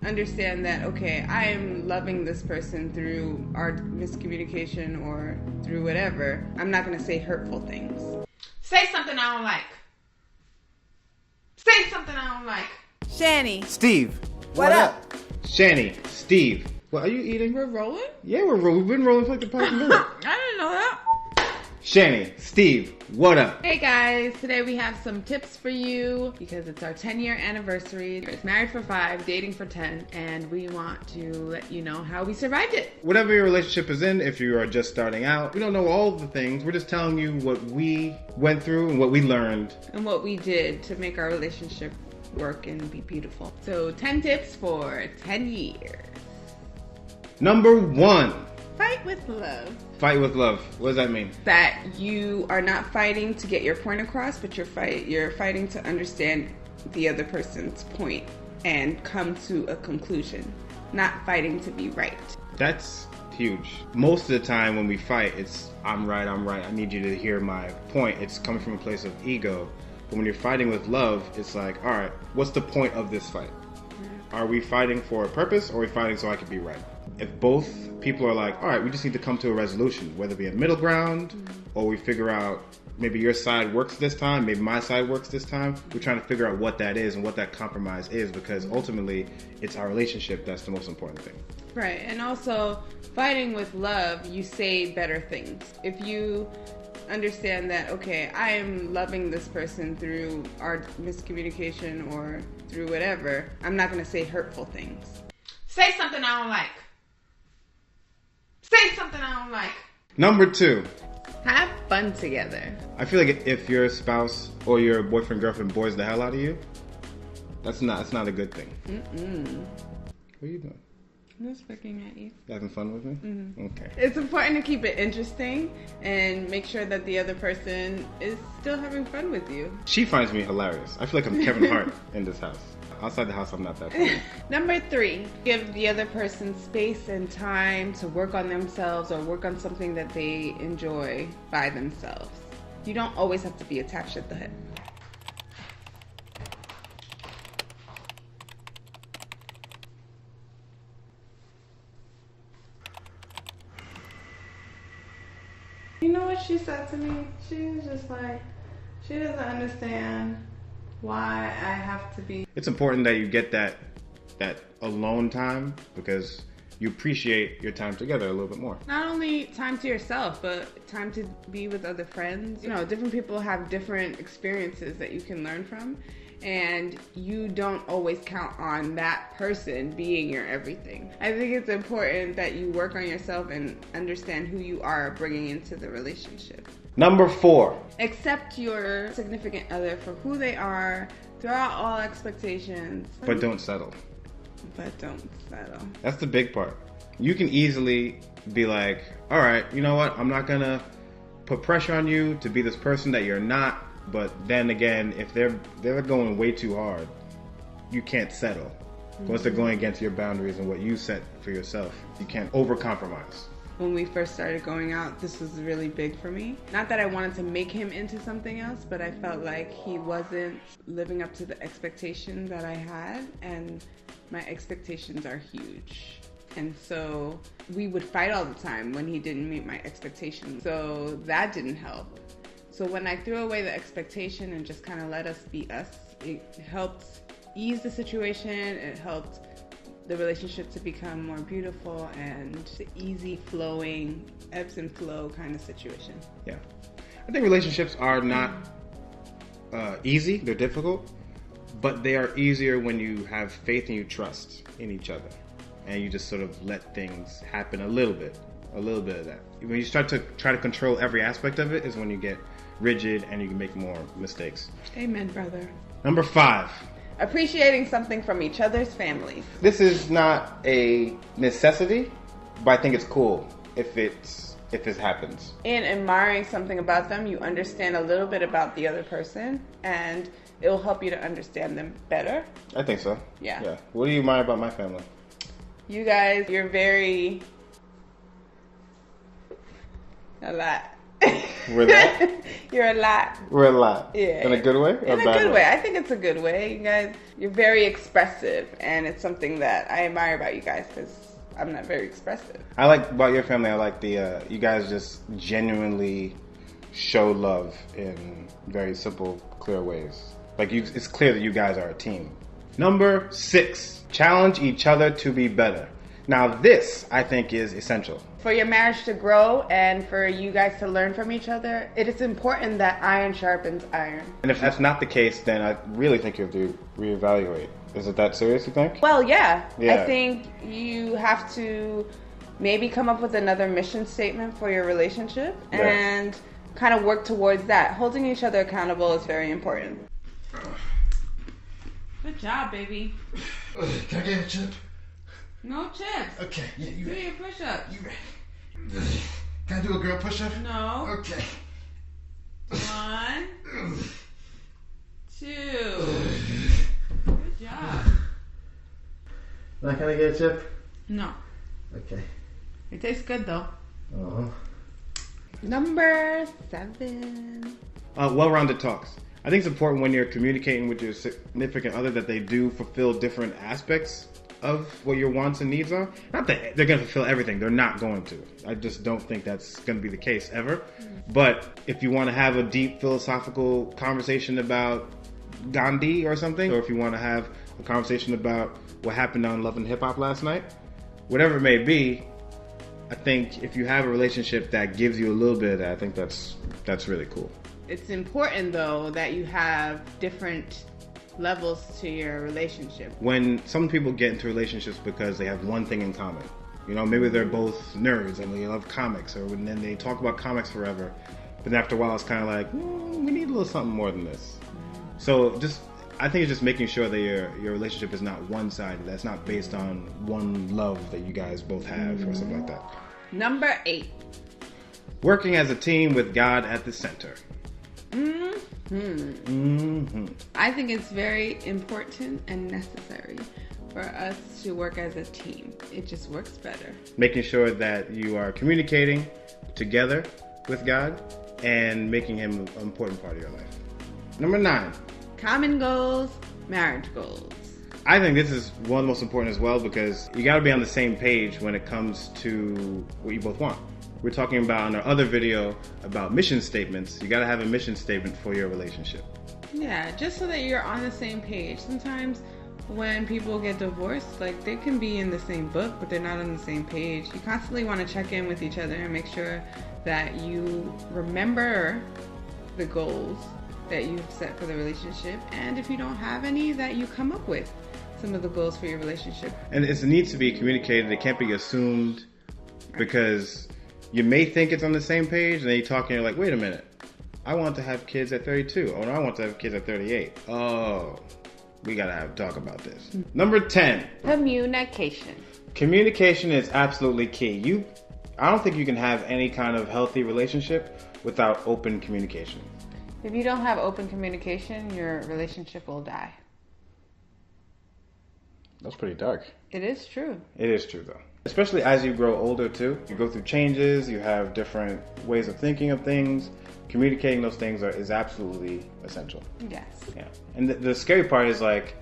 understand that, okay, I am loving this person through our miscommunication or through whatever. I'm not going to say hurtful things. Say something I don't like. Say something I don't like. Shani. Steve. What up? Shani. Steve. What, are you eating? We're rolling? Yeah, we're rolling. We've been rolling for like the past minute. I didn't know that. Shani. Steve. What up? Hey guys, today we have some tips for you because it's our 10-year anniversary. It's married for 5, dating for 10, and we want to let you know how we survived it. Whatever your relationship is in, if you are just starting out, we don't know all the things. We're just telling you what we went through and what we learned. And what we did to make our relationship work and be beautiful. So 10 tips for 10 years. Number 1. Fight with love. Fight with love. What does that mean? That you are not fighting to get your point across, but you're fighting to understand the other person's point and come to a conclusion. Not fighting to be right. That's huge. Most of the time when we fight, it's I'm right, I need you to hear my point. It's coming from a place of ego. But when you're fighting with love, it's like, all right, what's the point of this fight? Are we fighting for a purpose or are we fighting so I can be right? If both people are like, all right, we just need to come to a resolution, whether it be a middle ground or we figure out maybe your side works this time, maybe my side works this time. We're trying to figure out what that is and what that compromise is, because ultimately it's our relationship that's the most important thing. Right. And also fighting with love, you say better things. If you understand that, okay, I am loving this person through our miscommunication or through whatever, I'm not going to say hurtful things. Say something I don't like. Say something I don't like. Number 2. Have fun together. I feel like if your spouse or your boyfriend, girlfriend bores the hell out of you, that's not a good thing. What are you doing? I'm just looking at you. You having fun with me? Mm-hmm. Okay. It's important to keep it interesting and make sure that the other person is still having fun with you. She finds me hilarious. I feel like I'm Kevin Hart in this house. Outside the house, I'm not that funny. Number 3, give the other person space and time to work on themselves or work on something that they enjoy by themselves. You don't always have to be attached at the hip. You know what she said to me? She was just like, she doesn't understand why I have to be. It's important that you get that alone time because you appreciate your time together a little bit more. Not only time to yourself, but time to be with other friends. You know, different people have different experiences that you can learn from, and you don't always count on that person being your everything. I think it's important that you work on yourself and understand who you are bringing into the relationship. Number 4. Accept your significant other for who they are, throw out all expectations. But don't settle. But don't settle. That's the big part. You can easily be like, all right, you know what? I'm not going to put pressure on you to be this person that you're not. But then again, if they're going way too hard, you can't settle. Once they're going against your boundaries and what you set for yourself, you can't overcompromise. When we first started going out, this was really big for me. Not that I wanted to make him into something else, but I felt like he wasn't living up to the expectation that I had, and my expectations are huge. And so we would fight all the time when he didn't meet my expectations. So that didn't help. So when I threw away the expectation and just kind of let us be us, it helped ease the situation. It helped the relationship to become more beautiful and the easy flowing, ebbs and flow kind of situation. Yeah. I think relationships are not easy. They're difficult, but they are easier when you have faith and you trust in each other. And you just sort of let things happen a little bit of that. When you start to try to control every aspect of it is when you get rigid and you can make more mistakes. Amen, brother. Number 5. Appreciating something from each other's families. This is not a necessity, but I think it's cool if it happens. In admiring something about them, you understand a little bit about the other person, and it will help you to understand them better. I think so. Yeah. What do you admire about my family? You guys, you're very... a lot. We're that? You're a lot. We're a lot. Yeah. In a good way? Or In a bad good way. I think it's a good way. You guys, you're very expressive, and it's something that I admire about you guys because I'm not very expressive. I like about your family, I like the, you guys just genuinely show love in very simple, clear ways. Like, it's clear that you guys are a team. Number 6, challenge each other to be better. Now this, I think, is essential. For your marriage to grow and for you guys to learn from each other, it is important that iron sharpens iron. And if that's not the case, then I really think you have to reevaluate. Is it that serious, you think? Well, yeah. Yeah. I think you have to maybe come up with another mission statement for your relationship and kind of work towards that. Holding each other accountable is very important. Good job, baby. Can I get a chip? No chips. Okay, yeah, you Do ready? your push-ups. You ready? Can I do a girl push-up? No. Okay. 1, 2. Good job. Now can I get a chip? No. Okay. It tastes good though. Uh-huh. Number 7. Well-rounded talks. I think it's important when you're communicating with your significant other that they do fulfill different aspects of what your wants and needs are. Not that they're going to fulfill everything. They're not going to. I just don't think that's going to be the case ever. But if you want to have a deep philosophical conversation about Gandhi or something, or if you want to have a conversation about what happened on Love and Hip Hop last night, whatever it may be, I think if you have a relationship that gives you a little bit of that, I think that's really cool. It's important though that you have different levels to your relationship. When some people get into relationships because they have one thing in common, you know, maybe they're both nerds and they love comics, or then they talk about comics forever, but then after a while it's kind of like, we need a little something more than this. So I think it's just making sure that your relationship is not one-sided, that's not based on one love that you guys both have or something like that. Number 8. Working as a team with God at the center. I think it's very important and necessary for us to work as a team. It just works better. Making sure that you are communicating together with God and making Him an important part of your life. Number 9. Common goals, marriage goals. I think this is one of the most important as well because you got to be on the same page when it comes to what you both want. We're talking about in our other video about mission statements. You got to have a mission statement for your relationship. Yeah, just so that you're on the same page. Sometimes when people get divorced, like they can be in the same book, but they're not on the same page. You constantly want to check in with each other and make sure that you remember the goals that you've set for the relationship. And if you don't have any, that you come up with some of the goals for your relationship. And it needs to be communicated. It can't be assumed because you may think it's on the same page and then you talk and you're like, wait a minute. I want to have kids at 32. Oh, no, I want to have kids at 38. Oh, we got to talk about this. Number 10. Communication. Communication is absolutely key. I don't think you can have any kind of healthy relationship without open communication. If you don't have open communication, your relationship will die. That's pretty dark. It is true. It is true, though. Especially as you grow older, too. You go through changes. You have different ways of thinking of things. Communicating those things is absolutely essential. Yes. Yeah. And the scary part is, like,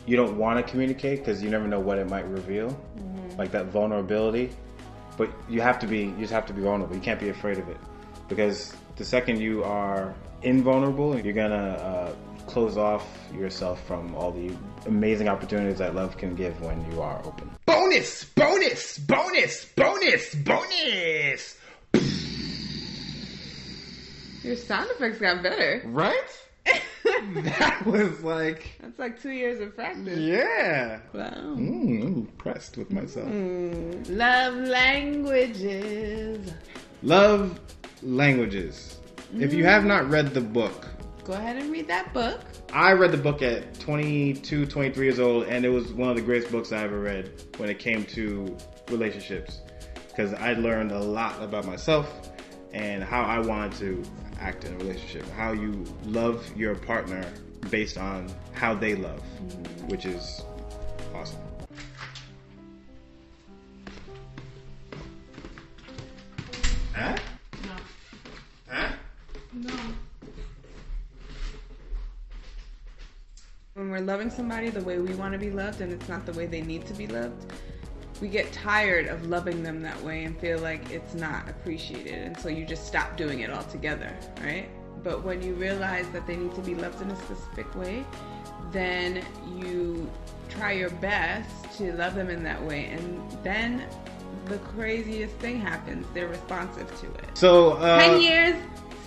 you don't want to communicate because you never know what it might reveal. Mm-hmm. Like that vulnerability. But you just have to be vulnerable. You can't be afraid of it. Because the second you are invulnerable, you're going to close off yourself from all the amazing opportunities that love can give when you are open. Bonus! Bonus! Bonus! Bonus! Bonus! Your sound effects got better. Right? That was like... That's like 2 years of practice. Yeah. Wow. I'm impressed with myself. Love languages. Love languages. If you have not read the book, Go ahead and read that book. I read the book at 22, 23 years old, and it was one of the greatest books I ever read when it came to relationships. Because I learned a lot about myself and how I wanted to act in a relationship. How you love your partner based on how they love, which is awesome. Huh? No. Huh? we're loving somebody the way we want to be loved and it's not the way they need to be loved, we get tired of loving them that way and feel like it's not appreciated. And so you just stop doing it altogether, right? But when you realize that they need to be loved in a specific way, then you try your best to love them in that way. And then the craziest thing happens. They're responsive to it. So, 10 years,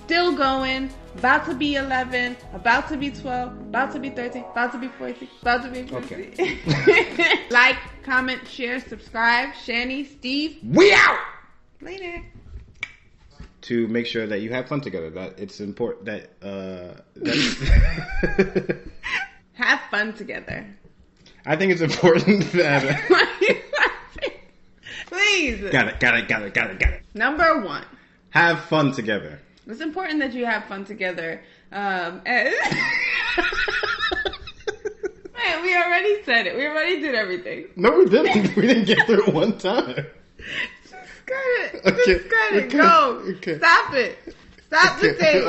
still going, about to be 11, about to be 12, about to be 13, about to be 14, about to be 15. Okay. Like, comment, share, subscribe. Shani, Steve, we out! later. To make sure that you have fun together. That it's important that, Have fun together. I think it's important that... Why are you laughing? Please. Got it. Number 1. Have fun together. It's important that you have fun together. Man, we already said it. We already did everything. No, we didn't. We didn't get through it one time. Just cut it. Okay. Just cut it. Okay. Go. Okay. Stop it. Stop the tape.